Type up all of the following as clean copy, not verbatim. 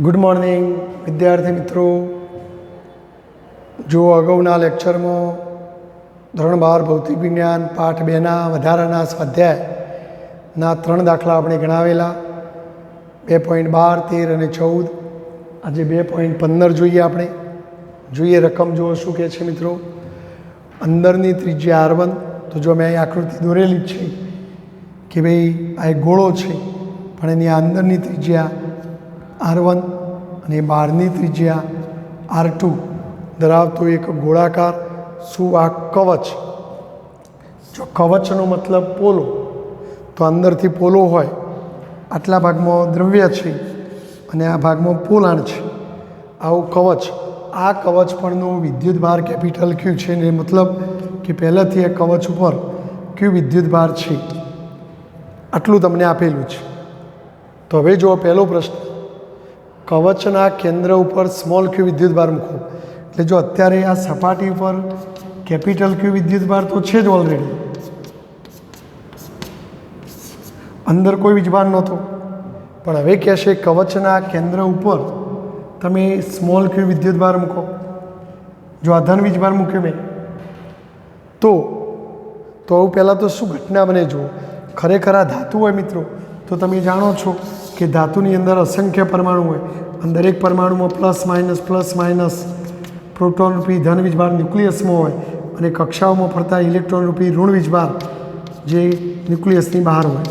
Good morning વિદ્યાર્થી મિત્રો. જો અગાઉના લેક્ચરમાં ધોરણ 12 ભૌતિક વિજ્ઞાન પાઠ 2ના વધારાના સ્વાધ્યાયના 3 દાખલા આપણે ગણાવેલા 2.12, 13 અને 14. આજે 2.15 જોઈએ. આપણે જોઈએ રકમ જુઓ શું કહે છે મિત્રો. અંદરની ત્રિજ્યા R1. તો જો મેં અહીં આકૃતિ દોરેલી જ છે કે ભાઈ આ એક ગોળો છે, પણ એની અંદરની ત્રિજ્યા R1 અને બહારની ત્રિજ્યા R2 ધરાવતો એક ગોળાકાર શું આ કવચ. જો કવચનો મતલબ પોલો, તો અંદરથી પોલો હોય, આટલા ભાગમાં દ્રવ્ય છે અને આ ભાગમાં પોલાણ છે, આવું કવચ. આ કવચ પરનો વિદ્યુત ભાર કેપિટલ ક્યુ છે ને મતલબ કે પહેલાંથી આ કવચ ઉપર ક્યુ વિદ્યુત ભાર છે, આટલું તમને આપેલું છે. તો હવે જો પહેલો પ્રશ્ન, કવચના કેન્દ્ર ઉપર સ્મોલ ક્યુ વિદ્યુત ભાર મૂકો. એટલે જો અત્યારે આ સપાટી ઉપર કેપિટલ ક્યુ વિદ્યુત ભાર તો છે જ ઓલરેડી, અંદર કોઈ વીજભાર નહોતો, પણ હવે કહેશે કવચના કેન્દ્ર ઉપર તમે સ્મોલ ક્યુ વિદ્યુત ભાર મૂકો. જો આ ધન વીજભાર મૂક્યો મેં, તો આવું પહેલાં તો શું ઘટના બને જુઓ. ખરેખર આ ધાતુ હોય મિત્રો, તો તમે જાણો છો કે ધાતુની અંદર અસંખ્ય પરમાણુ હોય અને દરેક પરમાણુમાં પ્લસ માઇનસ પ્રોટોન રૂપી ધન વીજભાર ન્યુક્લિયસમાં હોય અને કક્ષાઓમાં ફરતા ઇલેક્ટ્રોન રૂપી ઋણ વીજભાર જે ન્યુક્લિયસની બહાર હોય.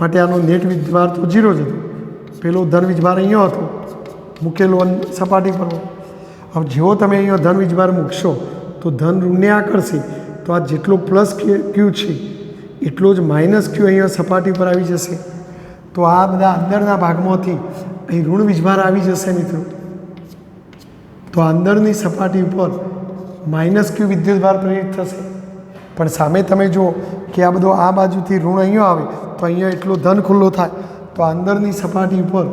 માટે આનો નેટ વીજભાર તો 0 જ હતો. પેલો ધન વીજભાર અહીંયા હતો મૂકેલો સપાટી પર. હવે જેવો તમે અહીંયા ધન વીજભાર મૂકશો તો ધન ઋણને આકર્ષે, તો આ જેટલો પ્લસ ક્યુ છે એટલો જ માઇનસ ક્યુ અહીંયા સપાટી પર આવી જશે. તો આ બધા અંદરના ભાગમાંથી અહીં ઋણ વીજભાર આવી જશે મિત્રો. તો અંદરની સપાટી ઉપર માઇનસ ક્યુ વિદ્યુત ભાર પ્રેરિત થશે. પણ સામે તમે જુઓ કે આ બધો આ બાજુથી ઋણ અહીંયા આવે તો અહીંયા એટલો ધન ખુલ્લો થાય, તો અંદરની સપાટી ઉપર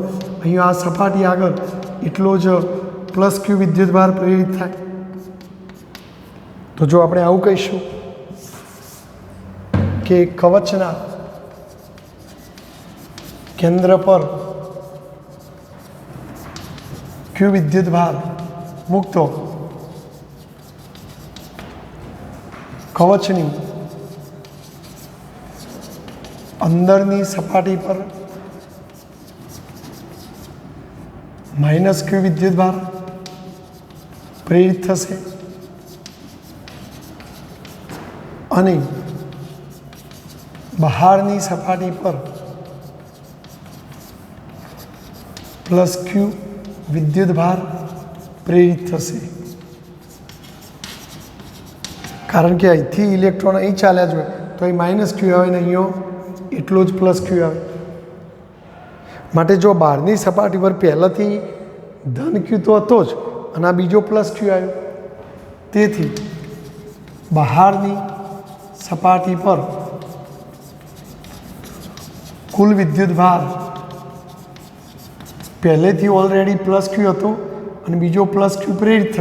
અહીંયા આ સપાટી આગળ એટલો જ પ્લસ ક્યુ વિદ્યુત ભાર પ્રેરિત થાય. તો જો આપણે આવું કહીશું કે કવચના કેન્દ્ર પર ક્યુ વિદ્યુત ભાર મૂકતો કવચની અંદરની સપાટી પર માઇનસ ક્યુ વિદ્યુત ભાર પ્રેરિત થશે અને બહારની સપાટી પર પ્લસ ક્યુ વિદ્યુત ભાર પ્રેરિત થશે. કારણ કે અહીંથી ઇલેક્ટ્રોન અહીં ચાલ્યા જ હોય તો અહીં માઇનસ ક્યુ આવે ને અહીંયા એટલો જ પ્લસ ક્યુ આવે. માટે જો બહારની સપાટી પર પહેલાંથી ધન ક્યુ તો હતો જ અને આ બીજો પ્લસ ક્યુ આવ્યો, તેથી બહારની સપાટી પર કુલ વિદ્યુત ભાર પહેલેથી ઓલરેડી પ્લસ ક્યુ હતો અને બીજો પ્લસ ક્યુ પ્રેરિત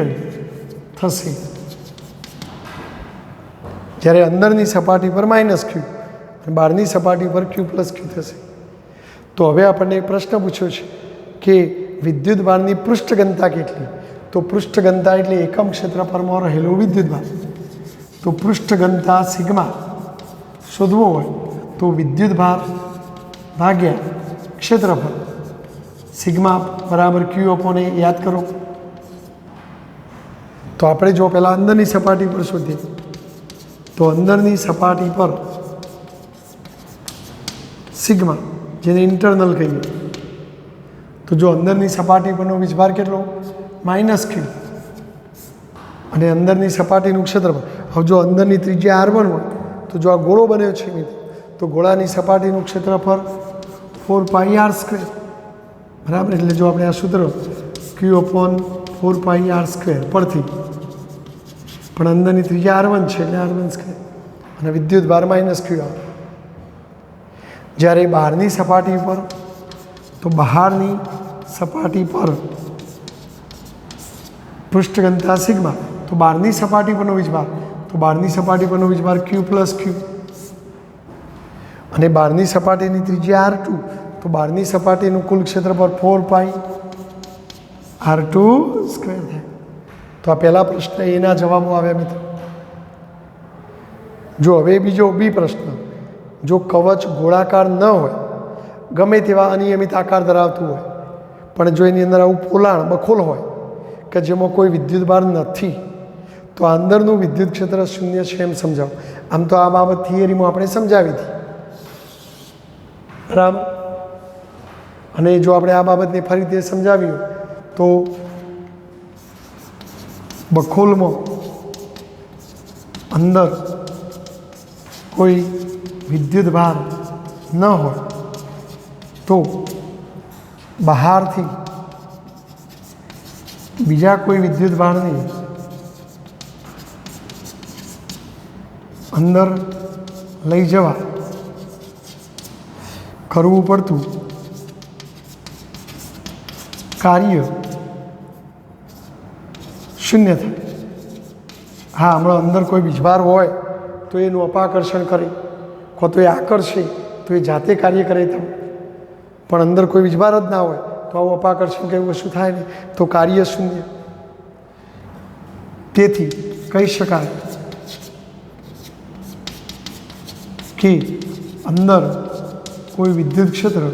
થશે, જ્યારે અંદરની સપાટી પર માઇનસ ક્યુ અને બહારની સપાટી પર ક્યુ પ્લસ ક્યુ થશે. તો હવે આપણને એક પ્રશ્ન પૂછ્યો છે કે વિદ્યુત ભારની પૃષ્ઠ ઘનતા કેટલી. તો પૃષ્ઠ ઘનતા એટલે એકમ ક્ષેત્રફળમાં રહેલો વિદ્યુત ભાર. તો પૃષ્ઠ ઘનતા સિગ્મા શોધવો હોય તો વિદ્યુત ભાર ભાગ્યા ક્ષેત્રફળ, સિગ્મા બરાબર ક્યુ અપોન એ યાદ કરો. તો આપણે જો પહેલાં અંદરની સપાટી પર શોધીએ, તો અંદરની સપાટી પર સિગ્મા, જેને ઇન્ટરનલ કહીએ, તો જો અંદરની સપાટી પરનો વીજભાર કેટલો માઇનસ ક્યુ અને અંદરની સપાટીનું ક્ષેત્રફળ. હવે જો અંદરની ત્રિજ્યા R1 હોય તો જો આ ગોળો બન્યો છે મિત્રો, તો ગોળાની સપાટીનું ક્ષેત્રફળ 4πr², બરાબર. એટલે જો આપણે આ સૂત્ર ક્યુ અપોન 4πr² પરથી, પણ અંદરની ત્રિજ્યા R1 છે એટલે R1² અને વિદ્યુત ભાર માઇનસ ક્યુ આવે. જ્યારે બહારની સપાટી પર, તો બહારની સપાટી પર પૃષ્ઠ ઘનતા સિગ્મા, તો બહારની સપાટી પરનો વીજભાર, તો બહારની સપાટી પરનો વીજભાર ક્યુ પ્લસ ક્યુ અને બહારની સપાટીની ત્રિજ્યા R2, તો બહારની સપાટીનું કુલ ક્ષેત્રફળ 4πr2 સ્ક્વેર થાય. તો આ પહેલા પ્રશ્ન એના જવાબો આવ્યા મિત્રો. જો હવે બીજો બી પ્રશ્ન, જો કવચ ગોળાકાર ન હોય, ગમે તેવા અનિયમિત આકાર ધરાવતું હોય, પણ જો એની અંદર આવું પોલાણ બખોલ હોય કે જેમાં કોઈ વિદ્યુતભાર નથી, તો આ અંદરનું વિદ્યુત ક્ષેત્ર શૂન્ય છે એમ સમજાવો. આમ તો આ બાબત થિયરીમાં આપણે સમજાવી હતી, બરાબર. અને જો આપણે આ બાબતને ફરીથી સમજાવ્યું તો બખોલમાં અંદર કોઈ વિદ્યુતભાર ન હોય તો બહારથી બીજા કોઈ વિદ્યુતભારની અંદર લઈ જવા કરવું પડતું કાર્ય શૂન્ય થાય. હા, હમણાં અંદર કોઈ વીજભાર હોય તો એનું અપાકર્ષણ કરે, કાં તો એ આકર્ષે તો એ જાતે કાર્ય કરે તમે, પણ અંદર કોઈ વીજભાર જ ના હોય તો આવું અપાકર્ષણ કે એવું કશું થાય નહીં, તો કાર્ય શૂન્ય. તેથી કહી શકાય કે અંદર કોઈ વિદ્યુત ક્ષેત્ર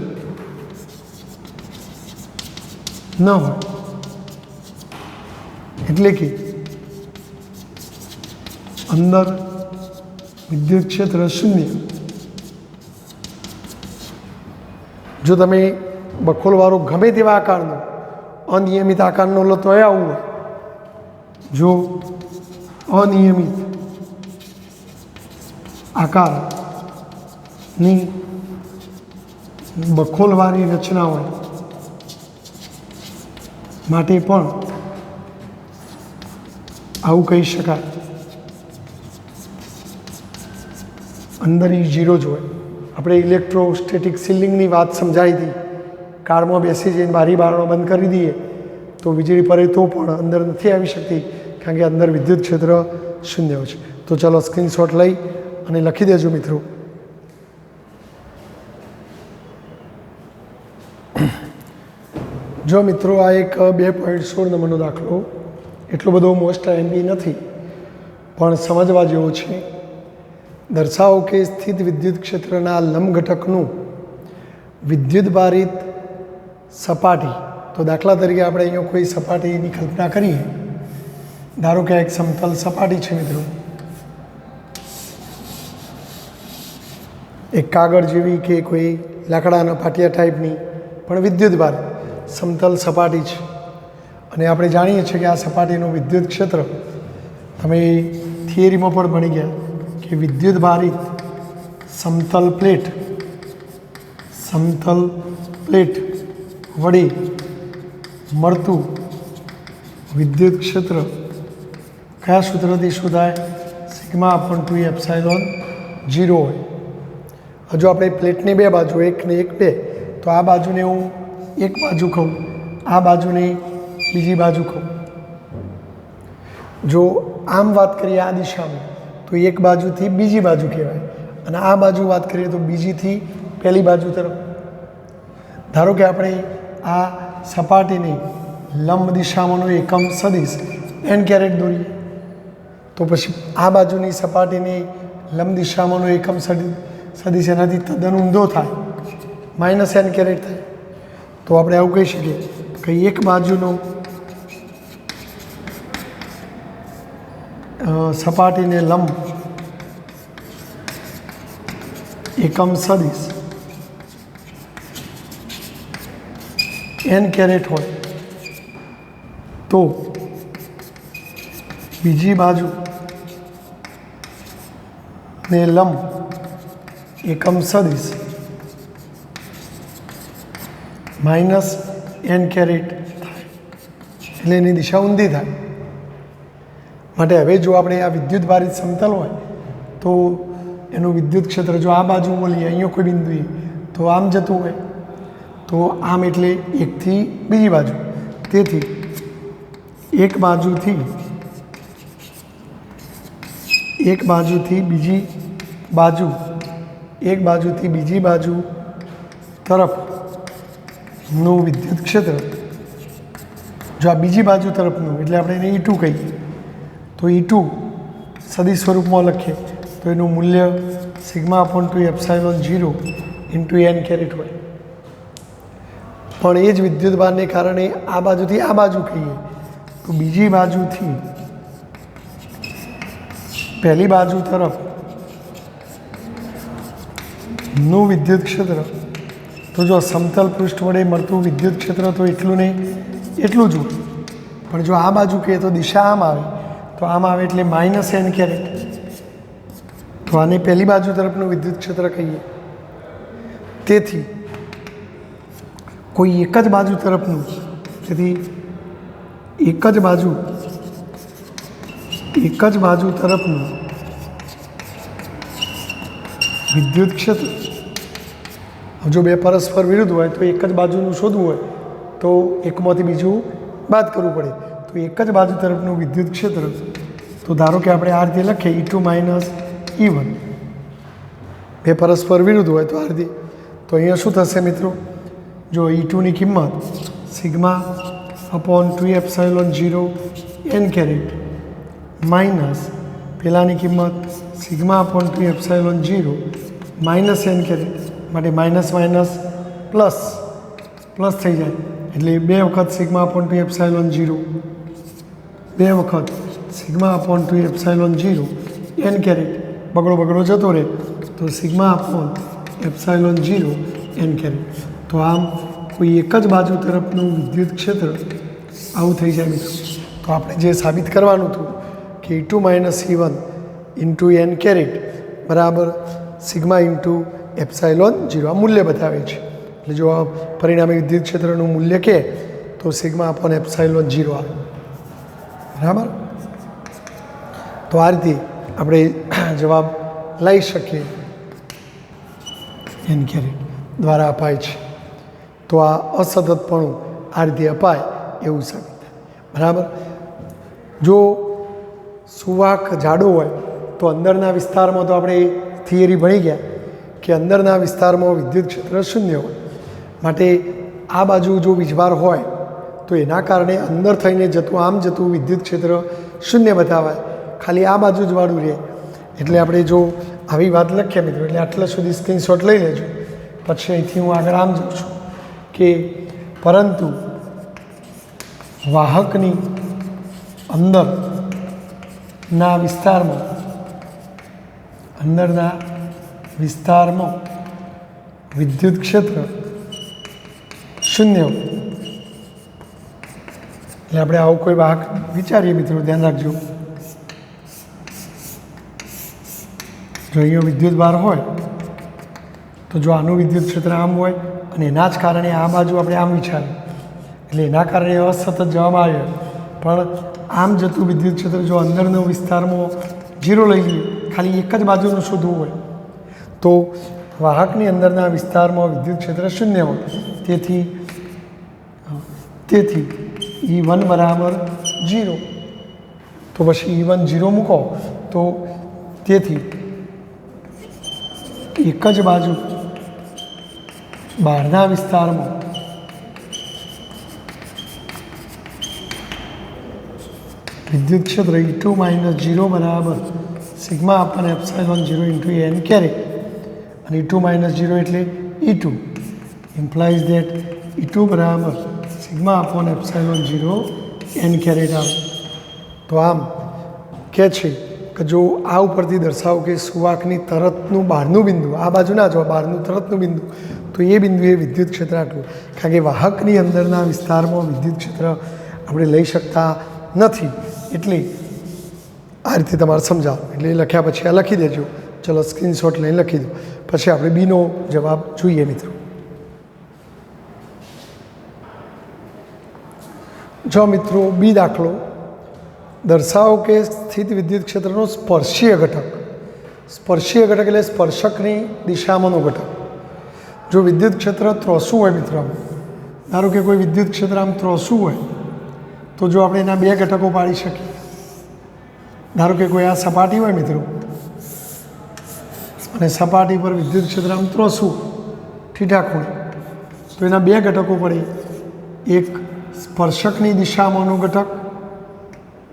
ન હોય, એટલે કે અંદર વિદ્યુત ક્ષેત્ર શૂન્ય. જો તમે બખોલવાળો ગમે તેવા આકારનો અનિયમિત આકારનો લો તો આવું હોય. જો અનિયમિત આકારની બખોલવાળી રચના હોય માટે પણ આવું કહી શકાય. અંદર E0 જ હોય. આપણે ઇલેક્ટ્રોસ્ટેટિક સીલિંગની વાત સમજાવી હતી. કારમાં બેસી જઈને બારી બારણો બંધ કરી દઈએ તો વીજળી પડે તો પણ અંદર નથી આવી શકતી, કારણ કે અંદર વિદ્યુત ક્ષેત્ર શૂન્ય હોય છે. તો ચાલો સ્ક્રીનશોટ લઈ અને લખી દેજો મિત્રો. જો મિત્રો આ એક 2.16 નંબરનો દાખલો, એટલો બધો મોસ્ટ એમપી નથી પણ સમજવા જેવો છે. દર્શાવો કે સ્થિત વિદ્યુત ક્ષેત્રના લંબ ઘટકનું વિદ્યુતભારિત સપાટી. તો દાખલા તરીકે આપણે અહીંયા કોઈ સપાટીની કલ્પના કરીએ. ધારો કે એક સમતલ સપાટી છે મિત્રો, એક કાગળ જેવી કે કોઈ લાકડાના પાટિયા ટાઈપની પણ વિદ્યુતભાર સમતલ સપાટી છે. અને આપણે જાણીએ છીએ કે આ સપાટીનું વિદ્યુત ક્ષેત્ર તમે થિયરીમાં પણ ભણી ગયા કે વિદ્યુતભારિત સમતલ પ્લેટ વડે મળતું વિદ્યુત ક્ષેત્ર કયા સૂત્રથી શોધાય? σ/2ε0 હોય. હજુ આપણે પ્લેટની બે બાજુ, એક ને એક બે, તો આ બાજુને હું એક બાજુ કહું, આ બાજુને બીજી બાજુ કહું. જો આમ વાત કરીએ આ દિશામાં તો એક બાજુથી બીજી બાજુ કહેવાય, અને આ બાજુ વાત કરીએ તો બીજીથી પહેલી બાજુ તરફ. ધારો કે આપણે આ સપાટીની લંબ દિશામાંનો એકમ સદિશ n કેરેટ દોરીએ, તો પછી આ બાજુની સપાટીની લંબ દિશામાંનો એકમ સદિશ એનાથી તદ્દન ઊંધો થાય, -n કેરેટ થાય. તો આપણે આવું કહી શકીએ કે એક બાજુનો સપાટીને લંબ એકમ સદિશ n કેરેટ હોય તો બીજી બાજુ ને લંબ એકમ સદિશ -n કેરેટ થાય, એટલે એની દિશા ઊંધી થાય. માટે હવે જો આપણે આ વિદ્યુતભારિત સમતલ હોય તો એનું વિદ્યુત ક્ષેત્ર જો આ બાજુ બોલીએ, અહીંયા કોઈ બિંદુએ તો આમ જતું હોય, તો આમ એટલે એકથી બીજી બાજુ. તેથી એક બાજુથી બીજી બાજુ તરફ નું વિદ્યુત ક્ષેત્ર જો આ બીજી બાજુ તરફનું એટલે આપણે એને E2 કહીએ તો E2 સદિશ સ્વરૂપમાં લખીએ તો એનું મૂલ્ય σ/2ε0 ઇન્ટુ n કેરેટ હોય. પણ એ જ વિદ્યુતભારને કારણે આ બાજુથી આ બાજુ કહીએ તો બીજી બાજુથી પહેલી બાજુ તરફ નું વિદ્યુત ક્ષેત્ર તો જો સમતલ પૃષ્ઠ વડે મળતું વિદ્યુત ક્ષેત્ર તો એટલું નહીં એટલું જ હોય. પણ જો આ બાજુ કહીએ તો દિશા આમ આવે તો આમ આવે એટલે -n કેરેટ. તો આને પહેલી બાજુ તરફનું વિદ્યુત ક્ષેત્ર કહીએ. તેથી કોઈ એક જ બાજુ તરફનું તેથી એક જ બાજુ તરફનું વિદ્યુત ક્ષેત્ર જો બે પરસ્પર વિરુદ્ધ હોય તો એક જ બાજુનું શોધવું હોય તો એકમાંથી બીજું બાદ કરવું પડે. તો એક જ બાજુ તરફનું વિદ્યુત ક્ષેત્ર તો ધારો કે આપણે આ રીતે લખીએ E2 - E1 બે પરસ્પર વિરુદ્ધ હોય તો આ રીતે તો અહીંયા શું થશે મિત્રો જો E2ની કિંમત σ/2ε0 n કેરેટ માઇનસ પહેલાંની કિંમત σ/2ε0 -n કેરેટ માટે માઇનસ માઇનસ પ્લસ પ્લસ થઈ જાય એટલે 2 વખત σ/2ε0 2 વખત σ/2ε0 n કેરેટ બગડો જતો રહે તો σ/2ε0 n કેરેટ. તો આમ કોઈ એક જ બાજુ તરફનું વિદ્યુત ક્ષેત્ર આવું થઈ જાય મિત્રો. તો આપણે જે સાબિત કરવાનું હતું કે E2 - E1 into n caret બરાબર σ/2 ε0 આ મૂલ્ય બતાવે છે. એટલે જો આ પરિણામી વિદ્યુત ક્ષેત્રનું મૂલ્ય કહે તો σ/ε0 આવે બરાબર. તો આ રીતે આપણે જવાબ લઈ શકીએ n કેરેટ દ્વારા અપાય છે. તો આ અસતતપણું આ રીતે અપાય એવું સાબિત થાય બરાબર. જો સુવાહક જાડો હોય તો અંદરના વિસ્તારમાં તો આપણે થિયરી ભણી ગયા કે અંદરના વિસ્તારમાં વિદ્યુત ક્ષેત્ર શૂન્ય હોય માટે આ બાજુ જો વીજભાર હોય તો એના કારણે અંદર થઈને આમ જતું વિદ્યુત ક્ષેત્ર શૂન્ય બતાવાય, ખાલી આ બાજુ જ વાળું રહે. એટલે આપણે જો આવી વાત લખીએ મિત્રો એટલે આટલા સુધી સ્ક્રીનશોટ લઈ લેજો. પછી અહીંથી હું આગળ આમ જાઉં છું કે પરંતુ વાહકની અંદરના વિસ્તારમાં વિદ્યુત ક્ષેત્ર શૂન્ય. એટલે આપણે આવું કોઈ વાહક વિચારીએ મિત્રો ધ્યાન રાખજો. જો અહીંયા વિદ્યુત ભાર હોય તો જો આનું વિદ્યુત ક્ષેત્ર આમ હોય અને એના જ કારણે આ બાજુ આપણે આમ વિચારીએ એટલે એના કારણે અસતત જવામાં આવ્યો. પણ આમ જતું વિદ્યુત ક્ષેત્ર જો અંદરનો વિસ્તારમાં 0 લઈ લઈએ, ખાલી એક જ બાજુનું શોધવું હોય તો વાહકની અંદરના વિસ્તારમાં વિદ્યુત ક્ષેત્ર શૂન્ય હોય. તેથી E1 બરાબર 0. તો પછી E1 0 મૂકો તો તેથી એક જ બાજુ બહારના વિસ્તારમાં વિદ્યુત ક્ષેત્ર E2 - 0 બરાબર σ/ε0 ઇન્ટુ n કેરેટ અને E2 - 0 એટલે E2 ઇમ્પ્લાઇઝ દેટ E2 બરાબર σ/ε0 n કેરેટ આવે. તો આમ કહે છે કે જો આ ઉપરથી દર્શાવો કે સુવાહકની તરતનું બહારનું બિંદુ આ બાજુ ના જો બહારનું તરતનું બિંદુ તો એ બિંદુએ વિદ્યુત ક્ષેત્ર આટલું, કારણ કે વાહકની અંદરના વિસ્તારમાં વિદ્યુત ક્ષેત્ર આપણે લઈ શકતા નથી. એટલે આ રીતે તમારે સમજાવો. એટલે લખ્યા પછી આ લખી દેજો. ચલો સ્ક્રીનશોટ લઈને લખી દો. પછી આપણે બીનો જવાબ જોઈએ મિત્રો. જો મિત્રો બી દાખલો દર્શાવો કે સ્થિત વિદ્યુત ક્ષેત્રનો સ્પર્શીય ઘટક એટલે સ્પર્શકની દિશામાંનો ઘટક. જો વિદ્યુત ક્ષેત્ર ત્રોસું હોય મિત્રો, ધારો કે કોઈ વિદ્યુત ક્ષેત્ર આમ ત્રોસું હોય તો જો આપણે એના બે ઘટકો પાડી શકીએ. ધારો કે કોઈ આ સપાટી હોય મિત્રો અને સપાટી પર વિદ્યુત ક્ષેત્ર આમ ત્રોસું ઠીઠા ખૂણે તો એના બે ઘટકો પડે, એક સ્પર્શકની દિશામાંનો ઘટક,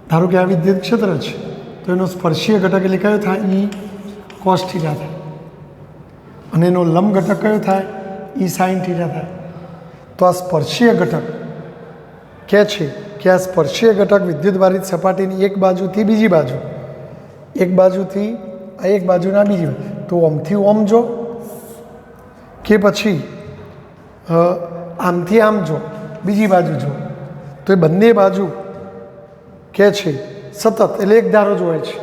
ધારો કે આ વિદ્યુત ક્ષેત્ર છે તો એનો સ્પર્શીય ઘટક એટલે કયો થાય? ઈ કોસ થીટા થાય, અને એનો લંબ ઘટક કયો થાય? ઈ સાઇન થીટા થાય. તો આ સ્પર્શીય ઘટક કહે છે કે આ સ્પર્શીય ઘટક વિદ્યુતભારિત સપાટીની એક બાજુથી બીજી બાજુ, એક બાજુથી આ એક બાજુના બીજી બાજુ, તો ઓમથી ઓમ જો કે પછી આમથી આમ જો, બીજી બાજુ જો, તો એ બંને બાજુ કહે છે સતત એટલે એક ધારો જ હોય છે.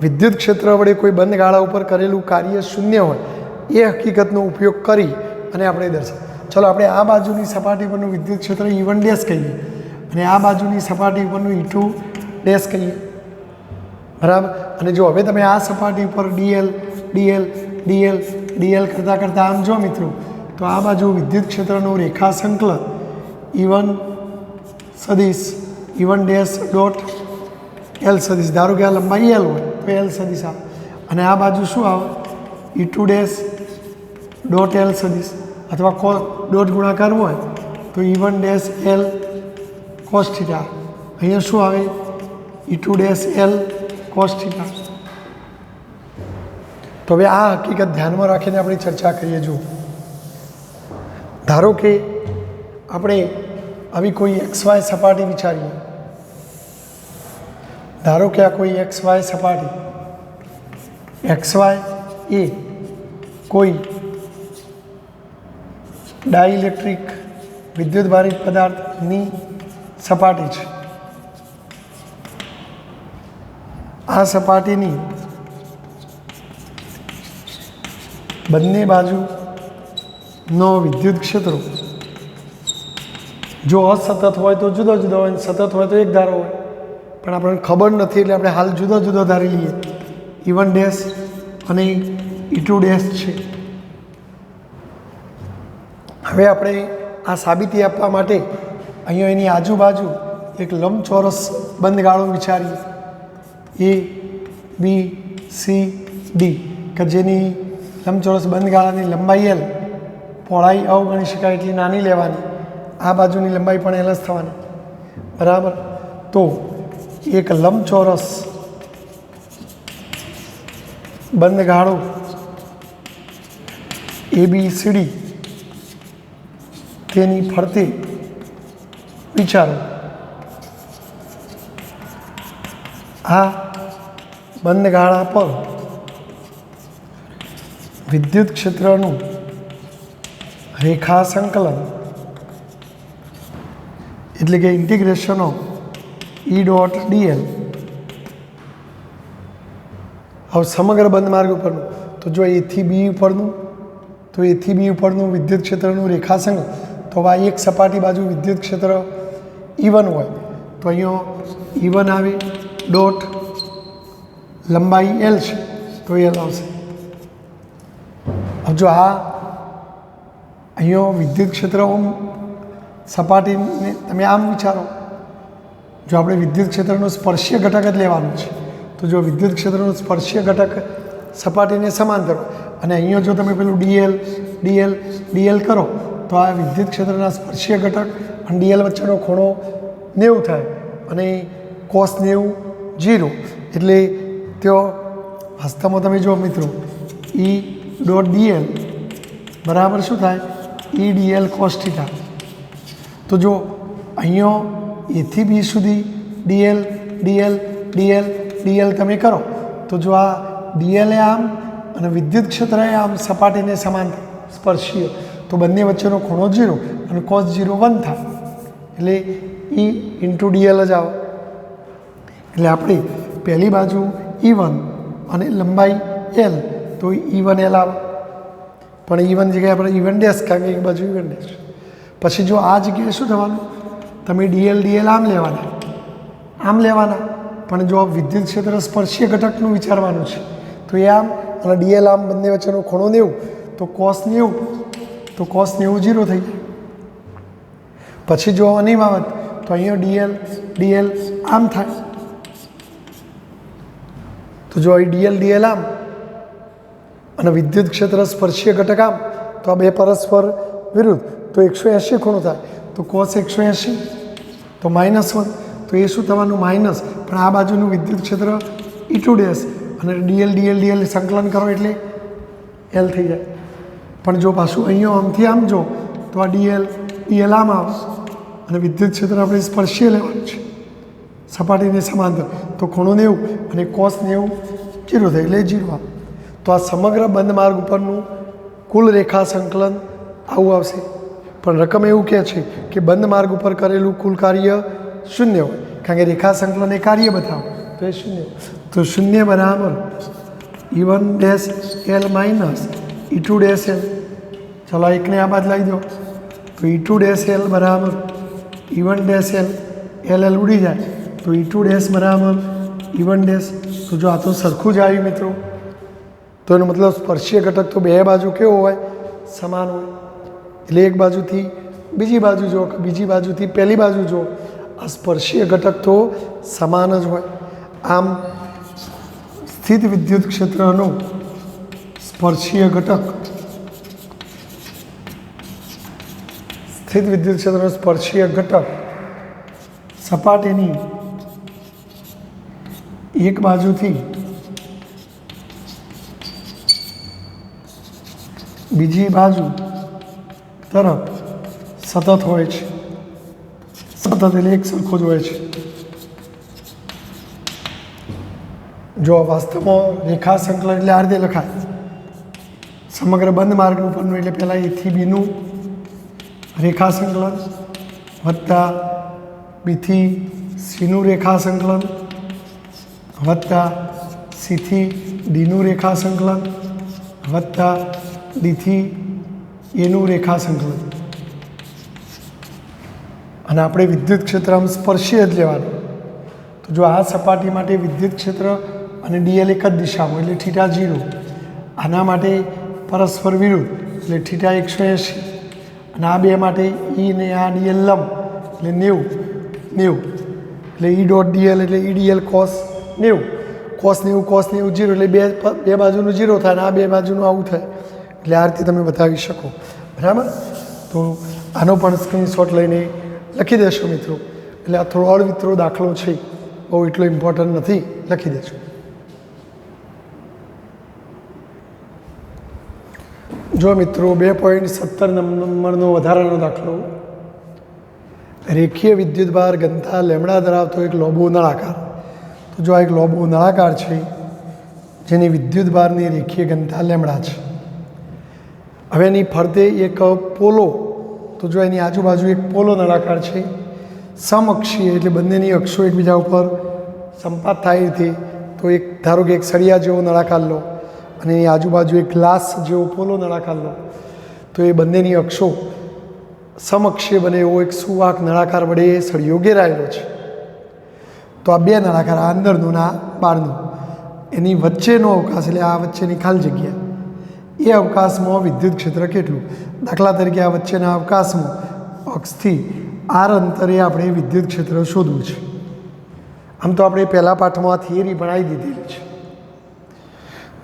વિદ્યુત ક્ષેત્ર વડે કોઈ બંધ ગાળા ઉપર કરેલું કાર્ય શૂન્ય હોય એ હકીકતનો ઉપયોગ કરી અને આપણે દર્શાવ. ચલો આપણે આ બાજુની સપાટી પરનું વિદ્યુત ક્ષેત્ર E1 ડેશ કહીએ અને આ બાજુની સપાટી ઉપરનું E2 ડેશ કહીએ, બરાબર. અને જો હવે તમે આ સપાટી ઉપર ડીએલ ડીએલ ડીએલ ડીએલ કરતાં કરતાં આમ જો મિત્રો, તો આ બાજુ વિદ્યુત ક્ષેત્રનું રેખા સંકલન E1 સદિશ E1 ડેશ ડોટ એલ સદિશ, ધારો કે આ લંબાઈ એલ હોય તો એલ સદિશ આવે, અને આ બાજુ શું આવે? E2 ડેશ ડોટ એલ સદિશ, અથવા ડોટ ગુણાકાર હોય તો E1 dash L cos theta. અહીંયા શું આવે? E2 dash L cos theta. તો હવે આ હકીકત ધ્યાનમાં રાખીને આપણે ચર્ચા કરીએ. જો ધારો કે આપણે આવી કોઈ XY સપાટી વિચારીએ, ધારો કે આ કોઈ XY સપાટી, XY એ કોઈ ડાઇલેક્ટ્રિક વિદ્યુતભારિત પદાર્થની સપાટી છે. આ સપાટીની બંને બાજુનો વિદ્યુત ક્ષેત્રો જો અસતત હોય તો જુદો જુદો હોય, સતત હોય તો એક ધારો હોય, પણ આપણને ખબર નથી એટલે આપણે હાલ જુદો જુદો ધારી લઈએ. E1 ડેશ અને E2 ડેશ છે. હવે આપણે આ સાબિતી આપવા માટે અહીંયા એની આજુબાજુ એક લંબચોરસ બંધ ગાળો વિચારીએ, A B C D, કે જેની લંબચોરસ બંધ ગાળાની લંબાઈ L, પહોળાઈ અવગણી શકાય એટલી નાની લેવાની, આ બાજુની લંબાઈ પણ L જ થવાની, બરાબર. તો એક લંબચોરસ બંધ ગાળો ABCD તેની ફરતે વિચારો, આ બંધ ગાળા પર વિદ્યુત ક્ષેત્રનું રેખા સંકલન એટલે કે integration of E dot DL. હવે સમગ્ર બંધ માર્ગ ઉપરનું, તો જો A થી B ઉપરનું, તો A થી B ઉપરનું વિદ્યુત ક્ષેત્રનું રેખા સંકલન, તો આ એક સપાટી બાજુ વિદ્યુત ક્ષેત્ર E1 હોય તો અહીંયા E1 આવે ડોટ લંબાઈ L છે તો L આવશે. હવે જો આ અહીંયા વિદ્યુત ક્ષેત્ર સપાટીને તમે આમ વિચારો, જો આપણે વિદ્યુત ક્ષેત્રનો સ્પર્શીય ઘટક જ લેવાનું છે તો જો વિદ્યુત ક્ષેત્રનો સ્પર્શીય ઘટક સપાટીને સમાંતર, અને અહીંયા જો તમે પેલું ડીએલ ડીએલ ડીએલ કરો તો આ વિદ્યુત ક્ષેત્રના સ્પર્શીય ઘટક અને ડીએલ વચ્ચેનો ખૂણો 90 થાય અને કોસ 90 0, એટલે તેઓ વાસ્તવમાં તમે જો મિત્રો E ડોટ ડીએલ બરાબર શું થાય? E DL cos theta. તો જો અહીંયા A થી B સુધી ડીએલ ડીએલ ડીએલ ડીએલ તમે કરો તો જો આ ડીએલ એ આમ અને વિદ્યુત ક્ષેત્ર એ આમ સપાટીને સમાંતર સ્પર્શીય, તો બંને વચ્ચેનો ખૂણો 0 અને કોસ 0 1 થાય, એટલે E ઇન્ટુ ડીએલ જ આવે. એટલે આપણે પહેલી બાજુ E1 અને લંબાઈ L તો E1 L આવે, પણ E1 જગ્યાએ આપણે E1 ડેશ, કારણ કે એક બાજુ E1 ડેશ. પછી જો આ જગ્યાએ શું થવાનું? તમે ડીએલ ડીએલ આમ લેવાના, પણ જો વિદ્યુત ક્ષેત્ર સ્પર્શીય ઘટકનું વિચારવાનું છે તો એ આમ અને ડીએલ આમ, બંને વચ્ચેનો ખૂણો 90 તો કોસ 90 0 થઈ જાય. પછી જો આની બાબત તો અહીંયા ડીએલ ડીએલ આમ થાય, તો જો અહીં ડીએલ ડીએલ આમ અને વિદ્યુત ક્ષેત્ર સ્પર્શીય ઘટક આમ, તો આ બે પરસ્પર વિરુદ્ધ, તો 180 ખૂણો થાય, તો cos 180 તો -1, તો એ શું થવાનું માઇનસ, પણ આ બાજુનું વિદ્યુત ક્ષેત્ર E2 ડેશ અને dl સંકલન કરો એટલે L થઈ જાય. પણ જો પાછું અહીંયા આમથી આમ જો તો આ dl આમ આવશે અને વિદ્યુત ક્ષેત્ર આપણે સ્પર્શીય લેવાનું છે સપાટીને સમાંતર, તો ખૂણો 90 અને cos 90 0 થાય એટલે 0 આવે. તો આ સમગ્ર બંધ માર્ગ ઉપરનું કુલ રેખા સંકલન આવું આવશે. પણ રકમ એવું કહે છે કે બંધ માર્ગ ઉપર કરેલું કુલ કાર્ય 0 હોય, કારણ કે રેખા સંકલન એ કાર્ય બતાવો તો એ 0. તો 0 બરાબર E1 dash L minus E2 dash L. ચલો એકને આ બાદ લાવી દો, તો E2 ડેશ L બરાબર E1 ડેશ L L ઉડી જાય, તો E2 ડેશ બરાબર E1 ડેશ. તો જો આ તો સરખું જ આવ્યું મિત્રો, તો એનો મતલબ સ્પર્શીય ઘટક તો બે બાજુ કેવો હોય, સમાન હોય. એટલે એક બાજુથી બીજી બાજુ જો કે બીજી બાજુથી પહેલી બાજુ જો, આ સ્પર્શીય ઘટક તો સમાન જ હોય. આમ સ્થિત વિદ્યુત ક્ષેત્રનો સ્પર્શીય ઘટક, સ્થિત વિદ્યુત ક્ષેત્રનો સ્પર્શીય ઘટક સપાટીની એક બાજુથી બીજી બાજુ તરફ સતત હોય છે. સતત એટલે એક સરખો જ હોય છે. જો વાસ્તવમાં રેખા સંકલન એટલે આ રીતે લખાય, સમગ્ર બંધ માર્ગ ઉપરનું એટલે પહેલાં એથી બીનું રેખા સંકલન વત્તા બીથી સીનું રેખા સંકલન વત્તા સીથી ડીનું રેખા સંકલન વત્તા ડીથી એનું રેખા સંકલન. અને આપણે વિદ્યુત ક્ષેત્ર આમ સ્પર્શીય જ લેવાનું. તો જો આ સપાટી માટે વિદ્યુત ક્ષેત્ર અને dl એક જ દિશામાં એટલે થીટા 0, આના માટે પરસ્પર વિરુદ્ધ એટલે થીટા 180, અને આ બે માટે E ને આ dl લંબ એટલે 90 એટલે E ડોટ dl એટલે E dl cos 90, cos 90 cos 90 0 એટલે બે બાજુનું 0 થાય, અને આ બે બાજુનું આવું થાય. એટલે આ રીતે તમે બતાવી શકો. બરાબર. તો આનો પણ સ્ક્રીનશોટ લઈને લખી દેશો મિત્રો. એટલે આ થોડો અળવિત્રો દાખલો છે, બહુ એટલો ઇમ્પોર્ટન્ટ નથી, લખી દેજો. જો મિત્રો 2.17 નંબરનો વધારાનો દાખલો, રેખીય વિદ્યુતભાર ઘનતા લેમડા ધરાવતો એક લોબો નળાકાર. તો જો આ એક લોબો નળાકાર છે જેની વિદ્યુતભારની રેખીય ઘનતા લેમડા છે. હવે એની ફરતે એક પોલો, તો જો એની આજુબાજુ એક પોલો નળાકાર છે, સમઅક્ષીય એટલે બંનેની અક્ષો એકબીજા ઉપર સંપાત થાય છે. તો એક ધારો કે એક સળિયા જેવો નળાકાર લો અને એની આજુબાજુ એક ગ્લાસ જેવો પોલો નળાકાર લો, તો એ બંનેની અક્ષો સમઅક્ષીય બને એવો એક સુવાહક નળાકાર વડે સળિયો ઘેરાયેલો છે. તો આ બે નળાકાર, આ અંદરનું ને આ બહારનું, એની વચ્ચેનો અવકાશ એટલે આ વચ્ચેની ખાલી જગ્યા, એ અવકાશમાં વિદ્યુત ક્ષેત્ર કેટલું. દાખલા તરીકે આ વચ્ચેના અવકાશમાં અક્ષથી r અંતરે આપણે વિદ્યુત ક્ષેત્ર શોધવું છે. આમ તો આપણે પહેલા પાઠમાં થિયરી ભણાવી દીધેલી છે.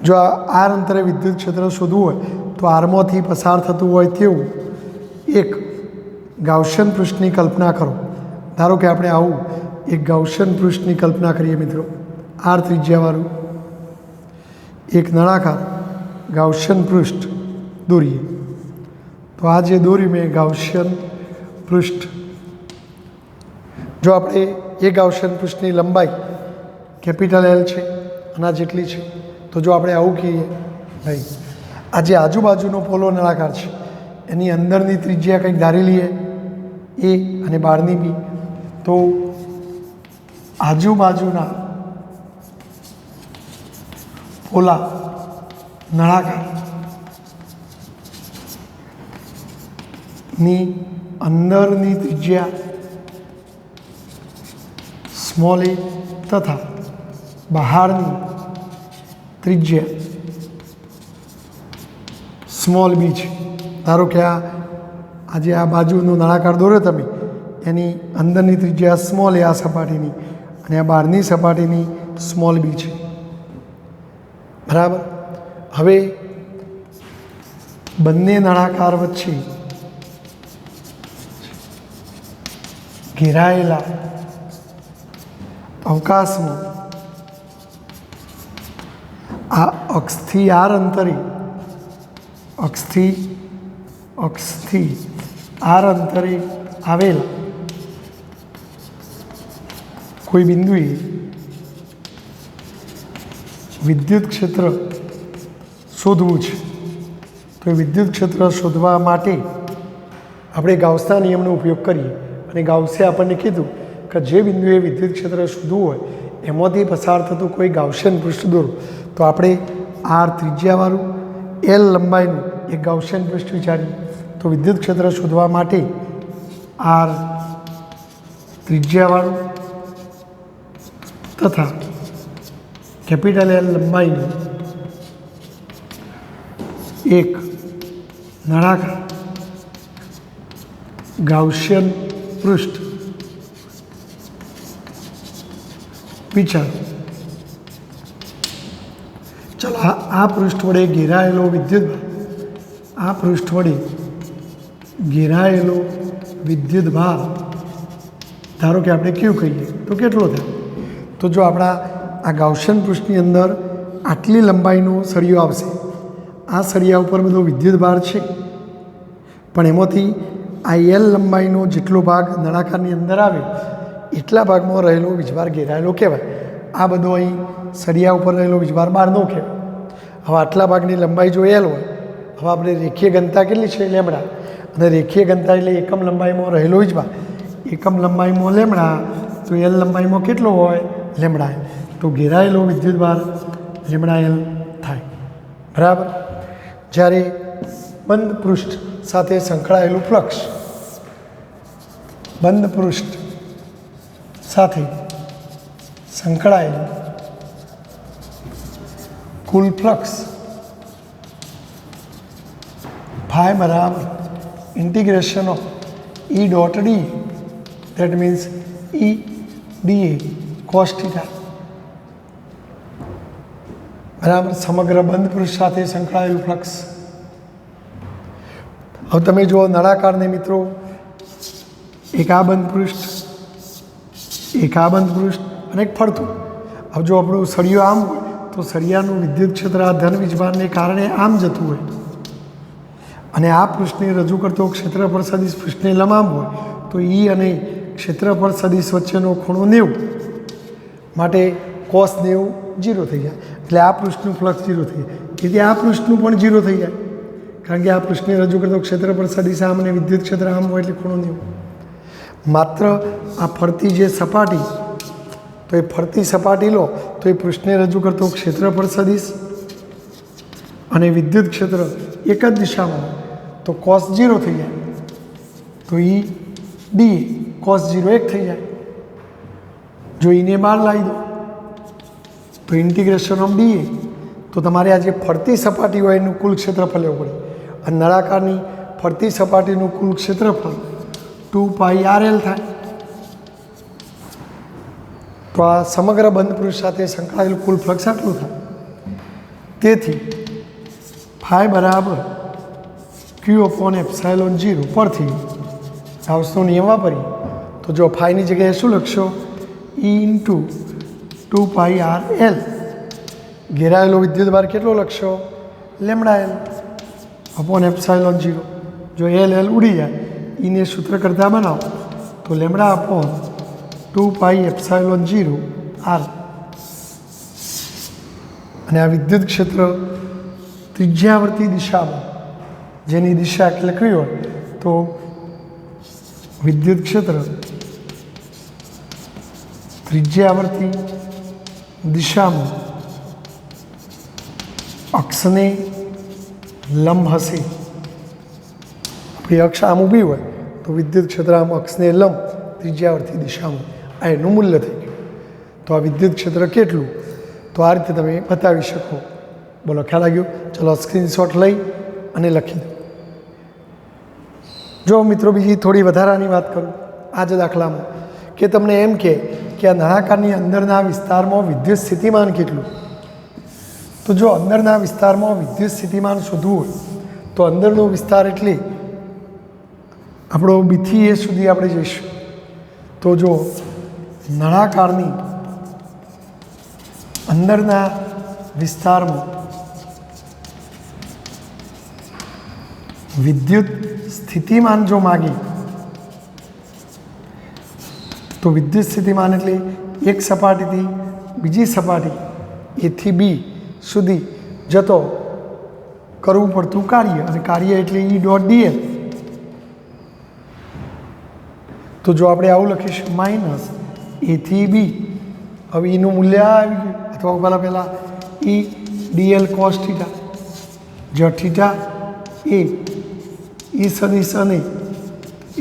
જો આ r અંતરે વિદ્યુત ક્ષેત્ર શોધવું હોય તો આરમાંથી પસાર થતું હોય તેવું એક ગાઉસિયન પૃષ્ઠની કલ્પના કરો. ધારો કે આપણે આવું એક ગાઉસિયન પૃષ્ઠની કલ્પના કરીએ મિત્રો, r ત્રિજ્યાવાળું એક નળાકાર ગાઉસિયન પૃષ્ઠ દોરીએ. તો આ જે દોર્યું મેં ગાઉસિયન પૃષ્ઠ, જો આપણે એ ગાઉસિયન પૃષ્ઠની લંબાઈ કેપિટલ L છે, આના જેટલી છે, તો જો આપણે આવું કહીએ ભાઈ આ જે આજુબાજુનો પોલો નળાકાર છે એની અંદરની ત્રિજ્યા કંઈક ધારી લઈએ એ અને બહારની બી, તો આજુબાજુના પોલા નળાકારની અંદરની ત્રિજ્યા સ્મોલ એ તથા બહારની ત્રિજ્યા સ્મોલ બી છે. ધારો કે આજે આ બાજુનો નળાકાર દોર્યો તમે, એની અંદરની ત્રિજ્યા સ્મોલ એ આ સપાટીની, અને આ બહારની સપાટીની સ્મોલ બી છે. બરાબર. હવે બંને નળાકાર વચ્ચે ઘેરાયેલા અવકાશમાં આ અક્ષથી આર અંતરે અક્ષથી આર અંતરે આવેલા કોઈ બિંદુએ વિદ્યુત ક્ષેત્ર શોધવું છે. તો એ વિદ્યુત ક્ષેત્ર શોધવા માટે આપણે ગાઉસના નિયમનો ઉપયોગ કરીએ અને ગાઉસે આપણને કીધું કે જે બિંદુએ વિદ્યુત ક્ષેત્ર શોધવું હોય એમાંથી પસાર થતું કોઈ ગાઉસિયન પૃષ્ઠ દોરો. તો આપણે આર ત્રિજ્યાવાળું એલ લંબાઈનું એક ગાઉસિયન પૃષ્ઠ વિચારીએ. તો વિદ્યુત ક્ષેત્ર શોધવા માટે આર ત્રિજ્યાવાળું તથા કેપિટલ એલ લંબાઈનું એક નળાકાર ગાઉસિયન પૃષ્ઠ વિચારો. ચાલો આ પૃષ્ઠ વડે ઘેરાયેલો વિદ્યુતભાર ધારો કે આપણે કેવું કહીએ તો કેટલો થાય? તો જો આપણા આ ગાઉસિયન પૃષ્ઠની અંદર આટલી લંબાઈનો સળિયો આવશે. આ સળિયા ઉપર બધો વિદ્યુતભાર છે, પણ એમાંથી આ એલ લંબાઈનો જેટલો ભાગ નળાકારની અંદર આવે એટલા ભાગમાં રહેલો વીજભાર ઘેરાયેલો કહેવાય. આ બધો અહીં સળિયા ઉપર રહેલો વીજભાર બહારનો કહેવાય. હવે આટલા ભાગની લંબાઈ જો એલ હોય, હવે આપણે રેખીય ઘનતા કેટલી છે? લેમડા. અને રેખીય ઘનતા એટલે એકમ લંબાઈમાં રહેલો વીજભાર. એકમ લંબાઈમાં લેમડા, તો એલ લંબાઈમાં કેટલો હોય? લેમડા. તો ઘેરાયેલો વિદ્યુતભાર લેમડા એલ થાય. બરાબર. જ્યારે બંધ પૃષ્ઠ સાથે સંકળાયેલું ફ્લક્સ, બંધ પૃષ્ઠ સાથે સંકળાયેલું કુલ ફ્લક્સ ફાઈ બરાબર integration of E dot D, that means E D A cos theta. બરાબર. સમગ્ર બંધ પૃષ્ઠ સાથે સંકળાયેલું ફ્લક્સ. હવે તમે જુઓ નળાકારને મિત્રો, એક આ બંધ પૃષ્ઠ, એક આ બંધ પૃષ્ઠ અને એક ફરતું. હવે જો આપણું સળિયો આમ હોય તો સળિયાનું વિદ્યુત ક્ષેત્ર આ ધન વીજભારને કારણે આમ જતું હોય અને આ પૃષ્ઠને રજૂ કરતો ક્ષેત્રફળ સદિશ પૃષ્ઠને લંબામ હોય તો ઈ અને ક્ષેત્રફળ સદિશ વચ્ચેનો ખૂણો 90 માટે cos 90 0 થઈ જાય. એટલે આ પૃષ્ઠનું ફ્લક્સ 0 થઈ જાય. તેથી આ પૃષ્ઠનું પણ 0 થઈ જાય, કારણ કે આ પૃષ્ઠને રજૂ કરતો ક્ષેત્રફળ સદિશ આમ અને વિદ્યુત ક્ષેત્ર આમ હોય એટલે ખૂણો 90. માત્ર આ ફરતી જે સપાટી, તો એ ફરતી સપાટી લો તો એ પૃષ્ઠને રજૂ કરતો ક્ષેત્રફળ સદિશ અને વિદ્યુત ક્ષેત્ર એક જ દિશામાં તો cos 0 થઈ જાય. તો ઈ ડી cos 0 1 થઈ જાય. જો ઈને બહાર લાવી દો તો ઇન્ટિગ્રેશન ઓફ ડી એ, તો તમારે આ જે ફરતી સપાટી હોય એનું કુલ ક્ષેત્રફળ લેવું પડે. અને નળાકારની ફરતી સપાટીનું કુલ ક્ષેત્રફળ 2πrl થાય. તો આ સમગ્ર બંધ પૃષ્ઠ સાથે સંકળાયેલું કુલ ફ્લક્સ આટલું થાય. તેથી ફાઈ બરાબર Q/ε0 પરથી ગાઉસનો નિયમ વાપરીએ તો જો ફાઈની જગ્યાએ શું લખશો? E × 2πrl. ઘેરાયેલો વિદ્યુતભાર કેટલો લખશો? Lambda L /ε0. જો એલ ઉડી જાય, ઈને સૂત્ર કરતા બનાવો તો લેમડા / 2πε0 r. અને આ વિદ્યુત ક્ષેત્ર ત્રિજ્યાવર્તી દિશામાં, જેની દિશા લખવી હોય તો વિદ્યુત ક્ષેત્ર ત્રિજ્યાવર્તી દિશામાં અક્ષને લંબ હશે. આપણી અક્ષ આમ ઊભી હોય તો વિદ્યુત ક્ષેત્ર આમ અક્ષને લંબ ત્રિજ્યાવર્તી દિશામાં, આ એનું મૂલ્ય થઈ ગયું. તો આ વિદ્યુત ક્ષેત્ર કેટલું? તો આ રીતે તમે બતાવી શકો. બોલો, ખ્યાલ આવ્યો? ચલો સ્ક્રીનશોટ લઈ અને લખી દો. જો મિત્રો બીજી થોડી વધારાની વાત કરું આ જ દાખલામાં, કે તમને એમ કે આ નળાકારની અંદરના વિસ્તારમાં વિદ્યુત સ્થિતિમાન કેટલું? તો જો અંદરના વિસ્તારમાં વિદ્યુત સ્થિતિમાન શોધવું હોય તો અંદરનો વિસ્તાર એટલે આપણો બીથી એ સુધી આપણે જઈશું. તો જો નળાકારની અંદરના વિસ્તારમાં વિદ્યુત સ્થિતિમાન જો માગી તો વિદ્યુત સ્થિતિમાન એટલે એક સપાટીથી બીજી સપાટી એથી બી સુધી જતો કરવું પડતું કાર્ય, અને કાર્ય એટલે ઈ ડોટ ડીએલ. તો જો આપણે આવું લખીશું માઇનસ એથી બી, હવે ઈનું મૂલ્ય આવી ગયું, અથવા પહેલાં ઈ ડીએલ કોસ થીટા, જ્યાં થીટા એ ઈ સદિશ અને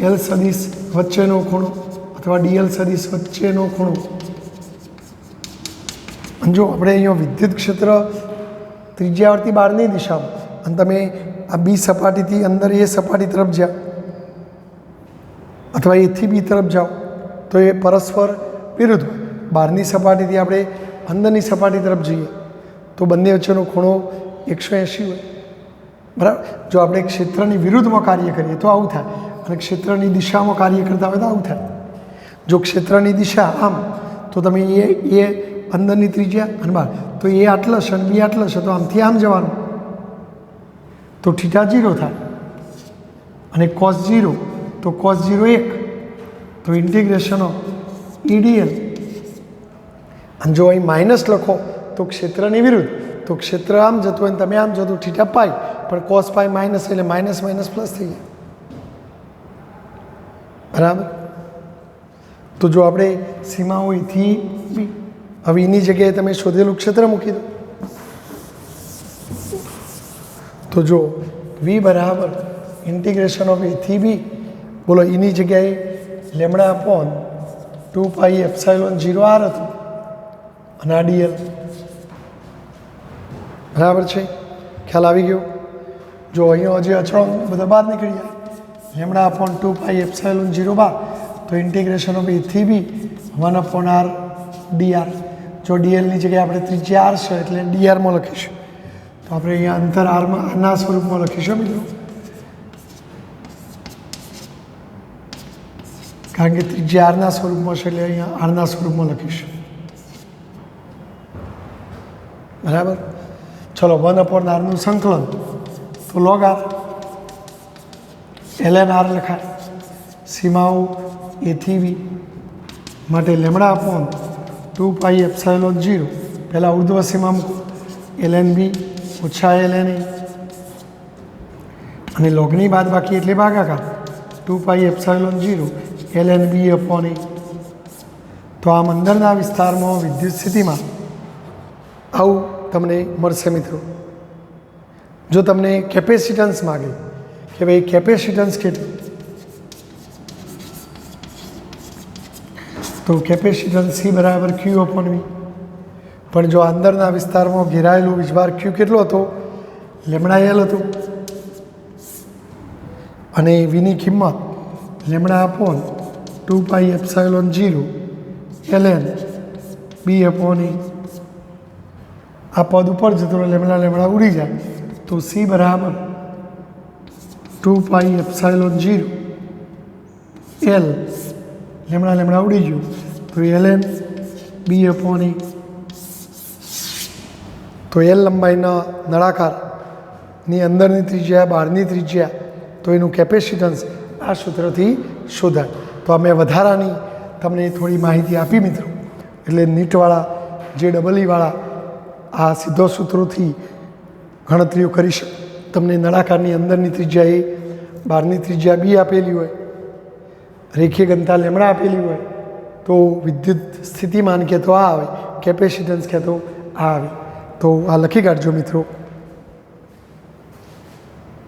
એલ સદિશ વચ્ચેનો ખૂણો અથવા ડીએલ સદિશ વચ્ચેનો ખૂણો. જો આપણે અહીંયા વિદ્યુત ક્ષેત્ર ત્રિજ્યાવર્તી બારની દિશામાં, અને તમે આ બી સપાટીથી અંદર એ સપાટી તરફ જાઓ અથવા એથી બી તરફ જાઓ તો એ પરસ્પર વિરુદ્ધ હોય. બહારની સપાટીથી આપણે અંદરની સપાટી તરફ જઈએ તો બંને વચ્ચેનો ખૂણો 180 હોય, બરાબર. જો આપણે ક્ષેત્રની વિરુદ્ધમાં કાર્ય કરીએ તો આવું થાય, અને ક્ષેત્રની દિશામાં કાર્ય કરતા હોય તો આવું થાય. જો ક્ષેત્રની દિશા આમ, તો તમે એ અંદરની ત્રિજ્યા અને બહાર, તો એ આટલો છે અને બી આટલો છે, તો આમથી આમ જવાનું, તો થીટા 0 થાય. અને કોસ 0, તો કોસ 0 1, તો ઇન્ટિગ્રેશન ઓફ ઈડીએલ. અને જો અહીં માઇનસ લખો તો ક્ષેત્રની વિરુદ્ધ, તો ક્ષેત્ર આમ જતું હોય ને તમે આમ જતું, થીટા પાઈ, પણ કોસ પાઈ માઇનસ એટલે માઇનસ માઇનસ પ્લસ થઈ જાય, બરાબર. તો જો આપણે સીમાઓ એથી બી, હવે એની જગ્યાએ તમે શોધેલું ક્ષેત્ર મૂકી દો, તો જો વી બરાબર ઇન્ટિગ્રેશન ઓફ એથી બી, બોલો એની જગ્યાએ લેમડા અપોન 2πε0r હતું, અને આ ડીએલ, બરાબર છે. ખ્યાલ આવી ગયો. જો અહીંયા હજી અચળાંક બધા બહાર નીકળી જાય, લેમડા અપોન 2πε0 બાર, તો ઇન્ટિગ્રેશન ઓફ એથી બી 1/r dr. જો ડીએલની જગ્યાએ આપણે ત્રિજ્યા આર છે એટલે ડીઆરમાં લખીશું, તો આપણે અહીંયા અંતર આરમાં આના સ્વરૂપમાં લખીશું મિત્રો, કારણ કે ત્રિજ્યા આરના સ્વરૂપમાં છે એટલે અહીંયા આરના સ્વરૂપમાં લખીશું, બરાબર. ચલો 1/rનું સંકલન, તો log r ln r લખાય. સીમાઓ એથી બી માટે લેમડા અપોન 2πε0, પહેલાં ઉર્ધ્વ સીમા મૂકો, ln બી ઓછા ln a, અને લોગની બાદ બાકી એટલે ભાગાકાર 2πε0 ln b અપોન a. તો આમ અંદરના વિસ્તારમાં વિદ્યુત સ્થિતિમાં આવું તમને મળશે મિત્રો. જો તમને કેપેસિટન્સ માગે કે ભાઈ કેપેસિટન્સ કેટલું, તો કેપેસિટન્સ સી બરાબર ક્યુ અપોન વી. પણ જો અંદરના વિસ્તારમાં ઘેરાયેલું વીજભાર ક્યુ કેટલો હતો, લેમડા એલ હતું, અને વીની કિંમત lambda upon 2πε0 ln B upon A. આ પદ ઉપર જતો લેમડા લેમડા ઉડી જાય, તો સી બરાબર 2πε0 એલ, લેમડા લેમડા ઉડી ગયું, તો ln બી અપોન એ. તો એલ લંબાઈના નળાકારની અંદરની ત્રિજ્યા બહારની ત્રિજ્યા, તો એનું કેપેસિટન્સ આ સૂત્રથી શોધાય. તો આ મેં વધારાની તમને થોડી માહિતી આપી મિત્રો, એટલે નીટવાળા જે ડબલઈવાળા આ સીધો સૂત્રોથી ગણતરીઓ કરી શકે. તમને નળાકારની અંદરની ત્રિજ્યા એ, બહારની ત્રિજ્યા બી આપેલી હોય, રેખીય ઘનતા લેમડા આપેલી હોય, તો વિદ્યુત સ્થિતિમાન કહેતો આ આવે, કેપેસિટન્સ કહેતો આ આવે. તો આ લખી કાઢજો મિત્રો.